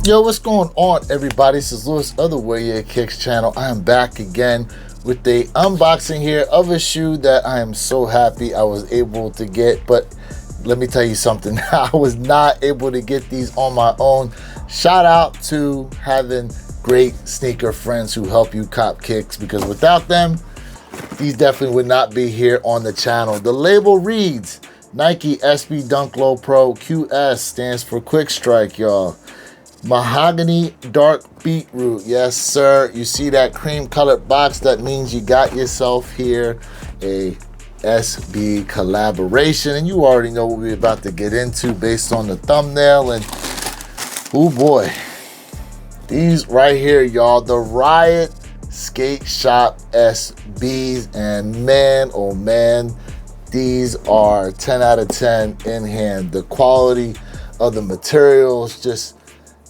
Yo, what's going on, everybody? This is Lewis of the Warrior Kicks channel. I am back again with the unboxing here of a shoe that I am so happy I was able to get. But let me tell you something, I was not able to get these on my own. Shout out to having great sneaker friends who help you cop kicks, because without them, these definitely would not be here on the channel. The label reads Nike SB Dunk Low Pro QS, stands for Quick Strike, y'all. Mahogany dark beetroot, yes sir. You see that cream colored box? That means you got yourself here a SB collaboration, and you already know what we're about to get into based on the thumbnail. And oh boy, these right here, y'all, the Riot Skateshop SBs, and man, oh man, these are 10 out of 10 in hand. The quality of the materials just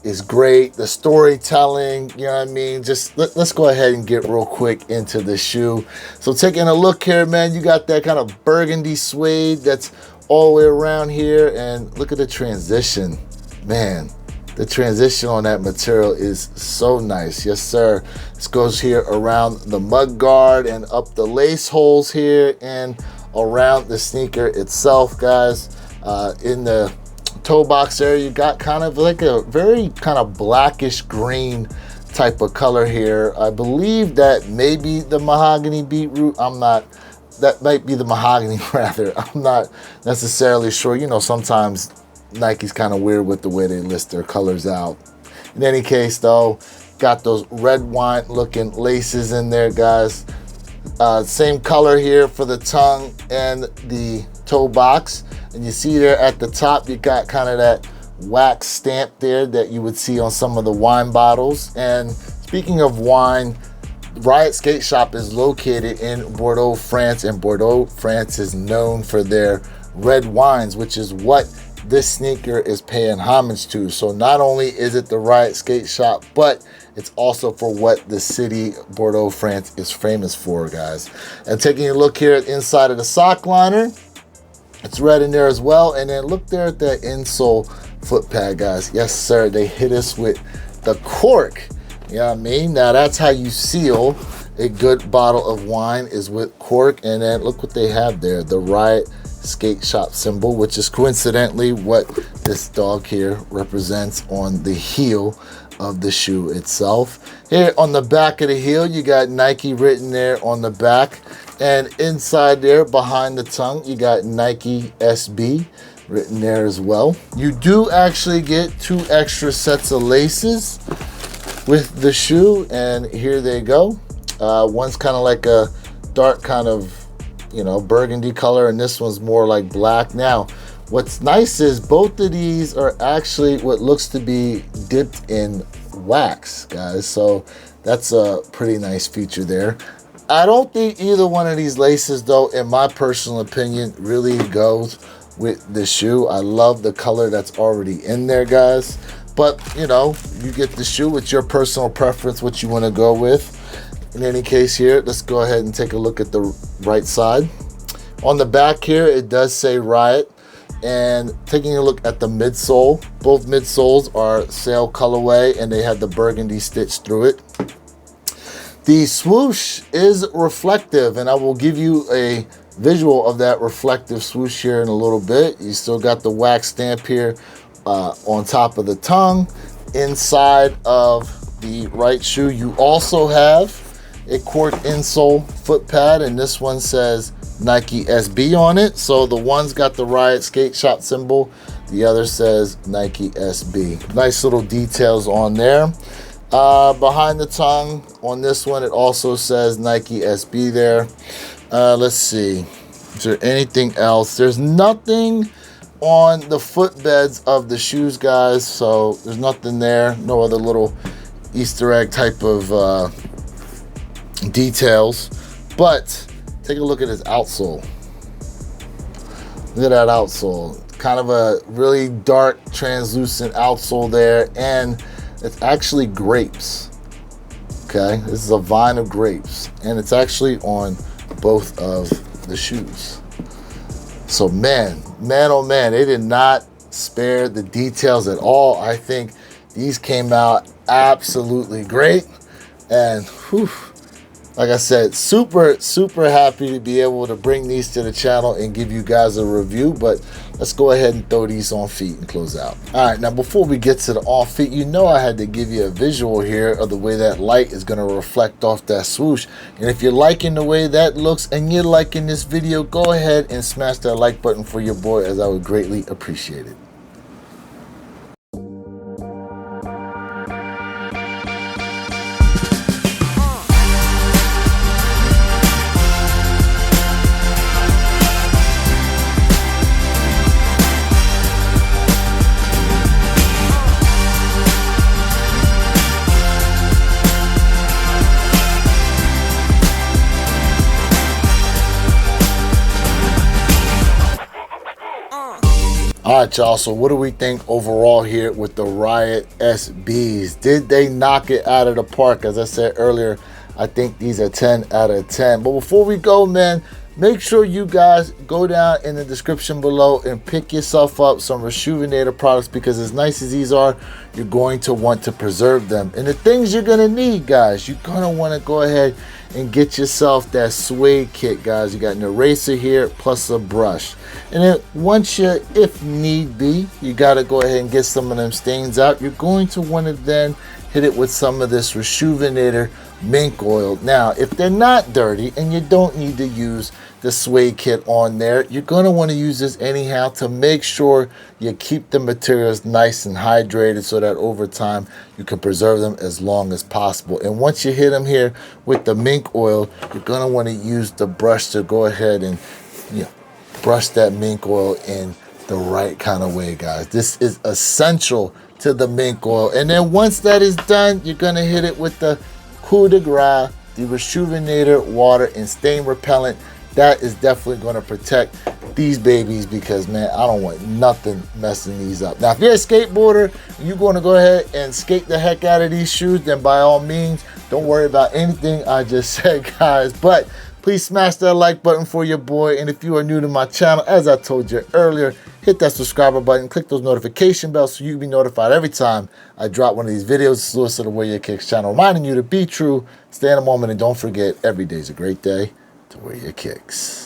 is great. The storytelling, you know what I mean? Just let's go ahead and get real quick into the shoe. So taking a look here, man, you got that kind of burgundy suede that's all the way around here, and look at the transition, man. The transition on that material is so nice. Yes, sir. This goes here around the mud guard and up the lace holes here and around the sneaker itself, guys. In the toe box area, you got kind of like a very kind of blackish green type of color here. I believe that maybe the mahogany beetroot. That might be the mahogany rather. I'm not necessarily sure. You know, sometimes Nike's kind of weird with the way they list their colors out. In any case though, got those red wine looking laces in there, guys. Same color here for the tongue and the toe box. And you see there at the top, you got kind of that wax stamp there that you would see on some of the wine bottles. And speaking of wine, Riot Skateshop is located in Bordeaux, France, and Bordeaux, France is known for their red wines, which is what this sneaker is paying homage to. So not only is it the Riot Skateshop, but it's also for what the city Bordeaux, France is famous for, guys. And taking a look here at the inside of the sock liner, it's red in there as well. And then look there at that insole foot pad, guys. Yes, sir. They hit us with the cork. You know what I mean? Now that's how you seal a good bottle of wine, is with cork. And then look what they have there, the Riot Skateshop symbol, which is coincidentally what this dog here represents on the heel of the shoe itself. Here on the back of the heel, you got Nike written there on the back. And inside there, behind the tongue, you got Nike SB written there as well. You do actually get 2 extra sets of laces with the shoe, and here they go. One's kind of like a dark kind of, you know, burgundy color, and this one's more like black. Now, what's nice is both of these are actually what looks to be dipped in wax, guys. So that's a pretty nice feature there. I don't think either one of these laces, though, in my personal opinion, really goes with the shoe. I love the color that's already in there, guys. But, you know, you get the shoe with your personal preference, what you want to go with. In any case here, let's go ahead and take a look at the right side. On the back here, it does say Riot. And taking a look at the midsole, both midsoles are sail colorway, and they have the burgundy stitch through it. The swoosh is reflective, and I will give you a visual of that reflective swoosh here in a little bit. You still got the wax stamp here on top of the tongue. Inside of the right shoe, you also have a cork insole foot pad, and this one says Nike SB on it. So the one's got the Riot Skateshop symbol, the other says Nike SB. Nice little details on there. Behind the tongue on this one, it also says Nike SB there. Let's see, is there anything else? There's nothing on the footbeds of the shoes, guys, so there's nothing there. No other little Easter egg type of details. But take a look at his outsole. Look at that outsole. Kind of a really dark translucent outsole there, and it's actually grapes. Okay, this is a vine of grapes, and it's actually on both of the shoes. So man, oh man, they did not spare the details at all. I think These came out absolutely great. And whew, like I said, super happy to be able to bring these to the channel and give you guys a review. But let's go ahead and throw these on feet and close out. All right, now before we get to the on feet, you know I had to give you a visual here of the way that light is going to reflect off that swoosh. And if you're liking the way that looks and you're liking this video, go ahead and smash that like button for your boy, as I would greatly appreciate it. All right, y'all, so what do we think overall here with the Riot SBs? Did they knock it out of the park? As I said earlier, I think these are 10 out of 10. But before we go, man, make sure you guys go down in the description below and pick yourself up some Rejuvenator products, because as nice as these are, you're going to want to preserve them. And the things you're going to need, guys, you're going to want to go ahead and get yourself that suede kit, guys. You got an eraser here plus a brush. And then once you, if need be, you got to go ahead and get some of them stains out. You're going to want to then hit it with some of this Rejuvenator mink oil. Now, if they're not dirty and you don't need to use the suede kit on there, you're going to want to use this anyhow to make sure you keep the materials nice and hydrated, so that over time you can preserve them as long as possible. And once you hit them here with the mink oil, you're going to want to use the brush to go ahead and, you know, brush that mink oil in the right kind of way, guys. This is essential to the mink oil. And then once that is done, you're going to hit it with the coup de grace, the Rejuvenator water and stain repellent. That is definitely going to protect these babies, because, man, I don't want nothing messing these up. Now, if you're a skateboarder and you're going to go ahead and skate the heck out of these shoes, then by all means, don't worry about anything I just said, guys. But please smash that like button for your boy. And if you are new to my channel, as I told you earlier, hit that subscriber button, click those notification bells so you can be notified every time I drop one of these videos. It's Lewis of the Wear Your Kicks channel, reminding you to be true, stay in the moment, and don't forget, every day is a great day to wear your kicks.